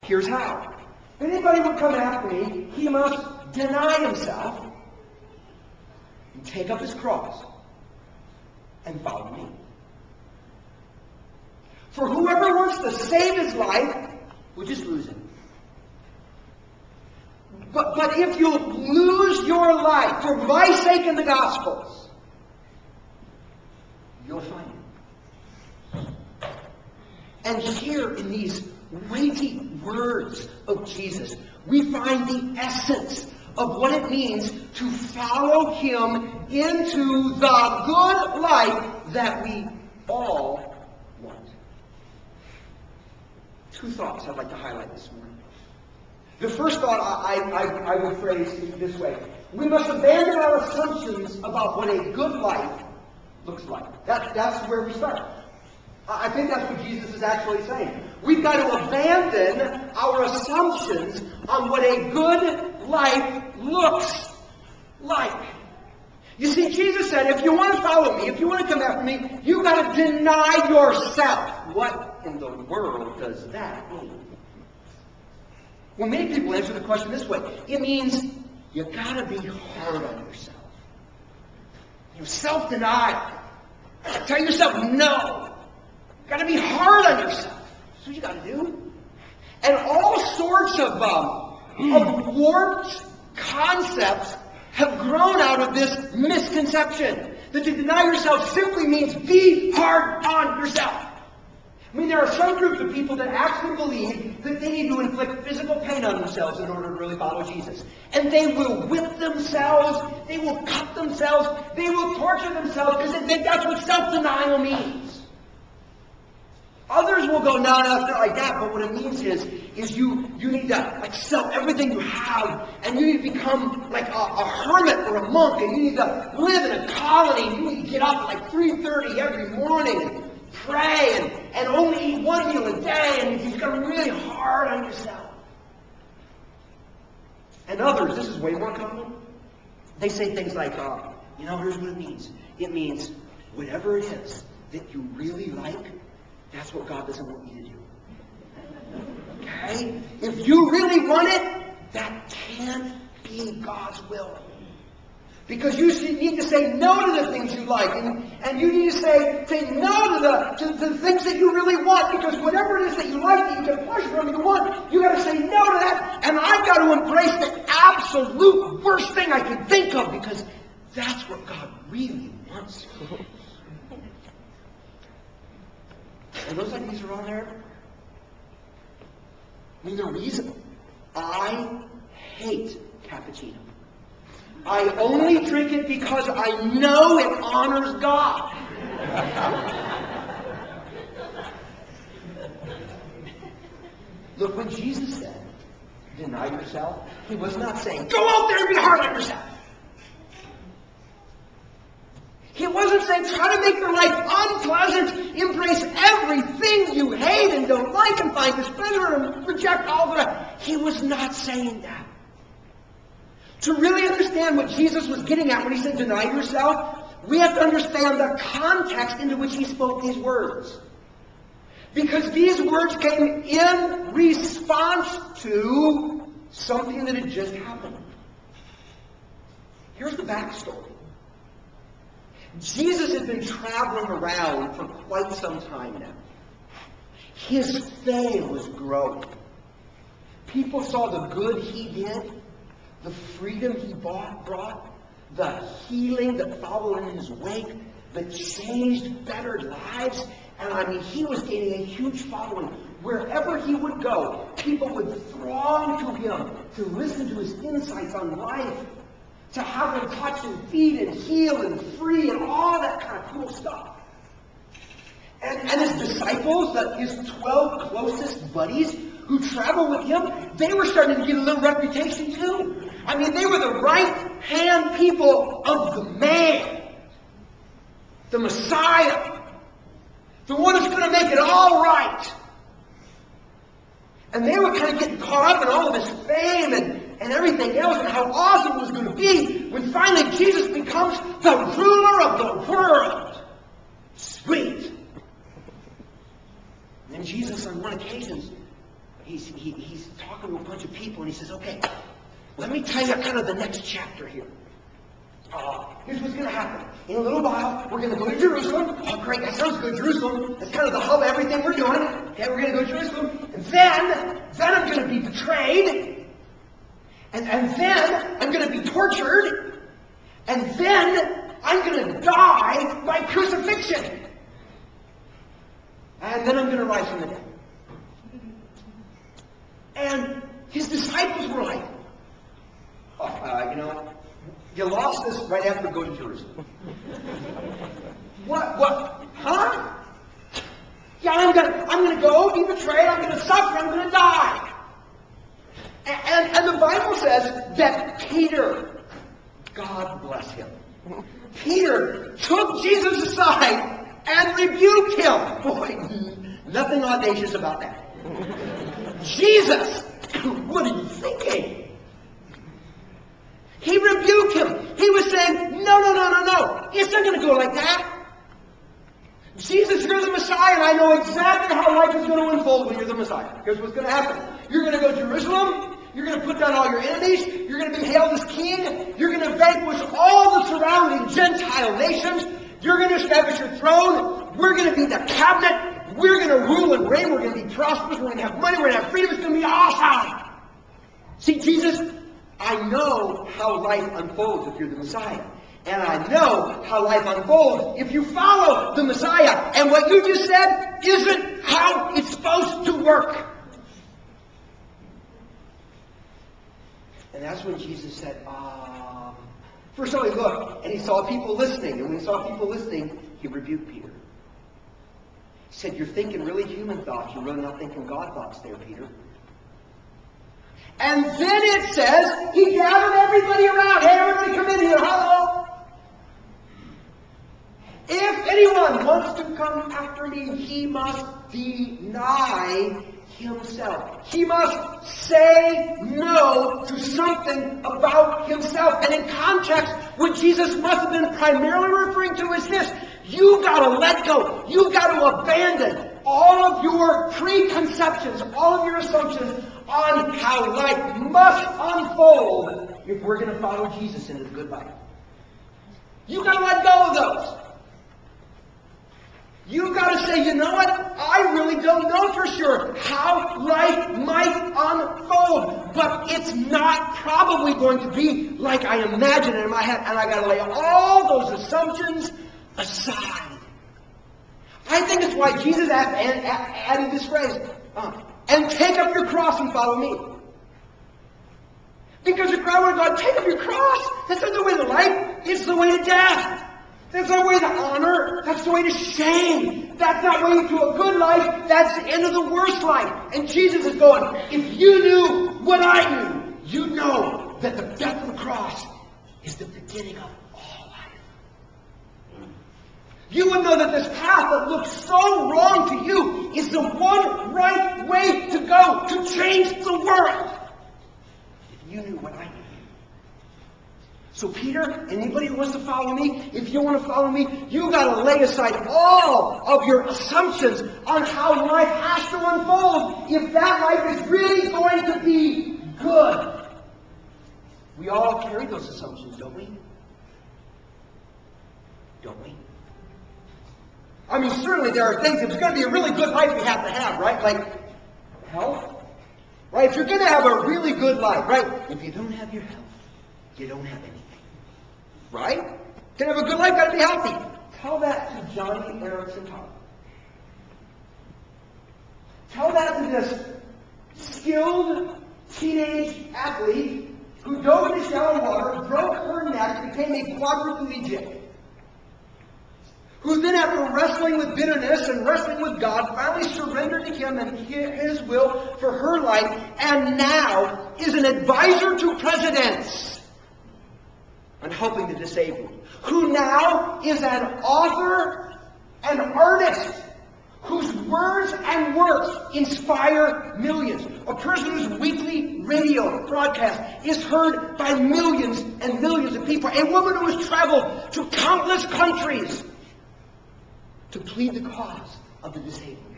Here's how. If anybody would come after me, he must deny himself and take up his cross and follow me. For whoever wants to save his life will just lose it. But if you lose your life for my sake in the Gospels, you'll find it. And here in these weighty words of Jesus, we find the essence of what it means to follow him into the good life that we all want. Two thoughts I'd like to highlight this morning. The first thought I would phrase this way. We must abandon our assumptions about what a good life looks like. That's where we start. I think that's what Jesus is actually saying. We've got to abandon our assumptions on what a good life looks like. You see, Jesus said, if you want to follow me, if you want to come after me, you've got to deny yourself. What in the world does that mean? Well, many people answer the question this way. It means you've got to be hard on yourself. Self-denial. Tell yourself no. You've got to be hard on yourself. That's what you got to do. And all sorts of warped concepts have grown out of this misconception. That to deny yourself simply means be hard on yourself. I mean, there are some groups of people that actually believe that they need to inflict physical pain on themselves in order to really follow Jesus. And they will whip themselves, they will cut themselves, they will torture themselves because they think that's what self-denial means. Others will go, no, it's not like that, but what it means is you need to sell everything you have, and you need to become like a hermit or a monk, and you need to live in a colony, and you need to get up at 3:30 every morning and pray and only eat one meal a day, and you've got to be really hard on yourself. And others, this is way more common, they say things like, here's what it means. It means whatever it is that you really like, that's what God doesn't want you to do. Okay? If you really want it, that can't be God's will. Because you need to say no to the things you like. And you need to say no to the things that you really want. Because whatever it is that you like, that you get pleasure from, you want, you got to say no to that. And I've got to embrace the absolute worst thing I can think of. Because that's what God really wants. And those ideas are on there. I mean, they're reasonable. I hate cappuccino. I only drink it because I know it honors God. Look, when Jesus said, deny yourself, he was not saying, go out there and be hard on yourself. He wasn't saying, try to make your life unpleasant, embrace everything you hate and don't like and find displeasure and reject all of that. He was not saying that. To really understand what Jesus was getting at when he said, deny yourself, we have to understand the context into which he spoke these words. Because these words came in response to something that had just happened. Here's the backstory. Jesus had been traveling around for quite some time now. His fame was growing. People saw the good he did, the freedom he brought, the healing that followed in his wake, the changed, bettered lives. And he was gaining a huge following. Wherever he would go, people would throng to him to listen to his insights on life, to have him touch and feed and heal and free and all that kind of cool stuff. And his disciples, his 12 closest buddies who traveled with him, they were starting to get a little reputation too. They were the right-hand people of the man, the Messiah, the one who's going to make it all right. And they were kind of getting caught up in all of his fame and everything else and how awesome it was going to be when finally Jesus becomes the ruler of the world. Sweet. And Jesus on one occasion he's talking to a bunch of people, and he says, okay, let me tell you kind of the next chapter here. Here's what's going to happen. In a little while, we're going to go to Jerusalem. Oh, great, that sounds good, Jerusalem. That's kind of the hub of everything we're doing. Okay, we're going to go to Jerusalem. And then I'm going to be betrayed. And then I'm going to be tortured. And then I'm going to die by crucifixion. And then I'm going to rise from the dead. And his disciples were like, you lost this right after going to Jerusalem. What? Huh? Yeah, I'm gonna go, be betrayed, I'm gonna suffer, I'm gonna die. And the Bible says that Peter, God bless him, Peter took Jesus aside and rebuked him. Boy, nothing audacious about that. Jesus, what are you thinking? He rebuked him. He was saying, no. It's not going to go like that. Jesus, you're the Messiah, and I know exactly how life is going to unfold when you're the Messiah. Here's what's going to happen. You're going to go to Jerusalem. You're going to put down all your enemies. You're going to be hailed as king. You're going to vanquish all the surrounding Gentile nations. You're going to establish your throne. We're going to be the cabinet. We're going to rule and reign. We're going to be prosperous. We're going to have money. We're going to have freedom. It's going to be awesome. See, Jesus, I know how life unfolds if you're the Messiah. And I know how life unfolds if you follow the Messiah. And what you just said isn't how it's supposed to work. And that's when Jesus said, First of all, he looked and he saw people listening. And when he saw people listening, he rebuked Peter. He said, you're thinking really human thoughts. You're really not thinking God thoughts there, Peter. And then it says, he gathered everybody around. Hey, everybody come in here. Hello. If anyone wants to come after me, he must deny himself. He must say no to something about himself. And in context, what Jesus must have been primarily referring to is this. You've got to let go. You've got to abandon all of your preconceptions, all of your assumptions on how life must unfold if we're going to follow Jesus into the good life. You've got to let go of those. You've got to say, you know what? I really don't know for sure how life might unfold. But it's not probably going to be like I imagine it in my head. And I got to lay all those assumptions aside. I think it's why Jesus added this phrase, and take up your cross and follow me. Because the crowd would go, take up your cross. That's not the way to life. It's the way to death. That's not the way to honor. That's the way to shame. That's not the way to a good life. That's the end of the worst life. And Jesus is going, if you knew what I knew, you'd know that the death of the cross is the beginning of all life. You would know that this path that looks so wrong to you is the one right way to go to change the world. If you knew what I knew. So Peter, anybody who wants to follow me, if you want to follow me, you got to lay aside all of your assumptions on how life has to unfold if that life is really going to be good. We all carry those assumptions, don't we? Don't we? I mean, certainly there are things, if it's going to be a really good life, we have to have, right? Like health, right? If you're going to have a really good life, right? If you don't have your health, you don't have anything. Right? To have a good life, got to be healthy. Tell that to Johnny Erickson Todd. Tell that to this skilled teenage athlete who dove into shallow water, broke her neck, became a quadriplegic. Who then, after wrestling with bitterness and wrestling with God, finally surrendered to Him and His will for her life, and now is an advisor to presidents on helping the disabled, who now is an author and artist whose words and works inspire millions. A person whose weekly radio broadcast is heard by millions and millions of people. A woman who has traveled to countless countries to plead the cause of the disabled.